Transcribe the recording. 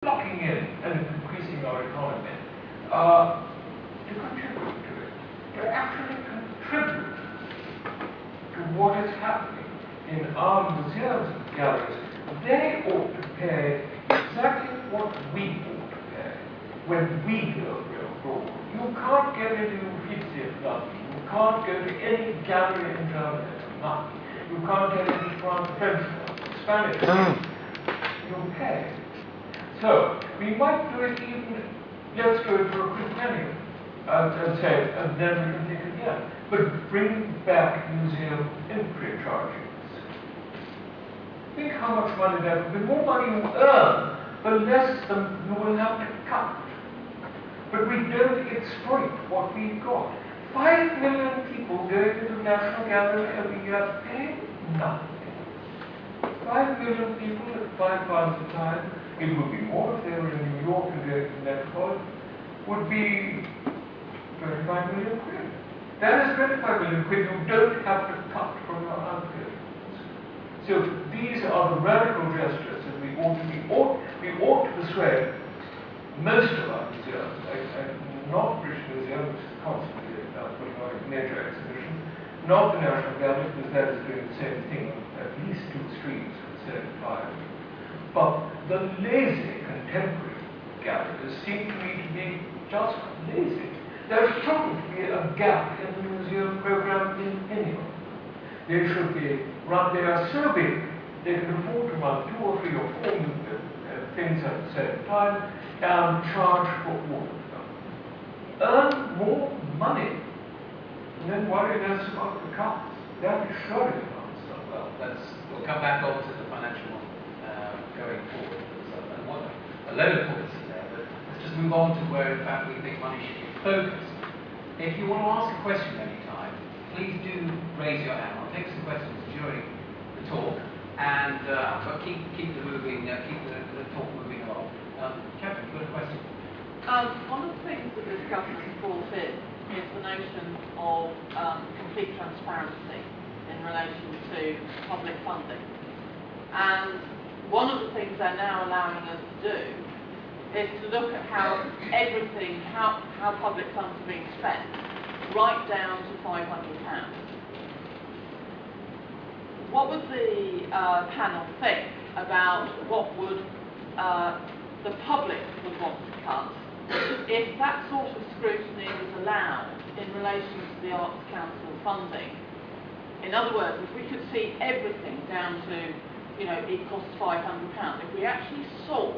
locking in and increasing our economy to contribute to it, to actually contribute to what is happening in our museums and galleries. They ought to pay exactly what we ought to pay when we go abroad. You can't go to Uffizi in London. You can't go to any gallery in Germany for nothing. You can't go to French one, Spanish one. You pay. So, we might do it even, let's do it for a quick penny, and then we can think again. But bring back museum entry charges. Think how much money that would be. The more money you earn, the less you will have to cut. But we don't exploit what we've got. 5 million people going to the National Gallery every year pay nothing. 5 million people at £5 a time. It would be more if they were in New York and going to the Metropolitan, would be 25 million quid. That is 25 million quid you don't have to cut from your outgoings. So these are the radical gestures that we ought to persuade most of our museums, not British Museum, which is constantly putting on a major exhibition, not the National Gallery, because that is doing the same thing on at least 2 streets for the same time. But the lazy contemporary galleries seem to me to be just lazy. There shouldn't be a gap in the museum program in any of them. They should be run, they are so big, they can afford to run 2 or 3 or 4 things at the same time and charge for all of them. Earn more money, and then worry less about the costs. That is surely the answer. Well, we'll come back on to the financial model going forward. And what a load of policy there, but let's just move on to where, in fact, we think money should be focused. If you want to ask a question anytime, please do raise your hand. I'll take some questions during the talk, and but keep the talk moving along. Catherine, you've got a question? One of the things that this government has brought in is the notion of complete transparency in relation to public funding. And one of the things they're now allowing us to do is to look at how everything, how public funds are being spent, right down to £500. What would the panel think about what would the public would want to cut if that sort of scrutiny was allowed in relation to the Arts Council funding? In other words, if we could see everything down to, it costs £500, if we actually saw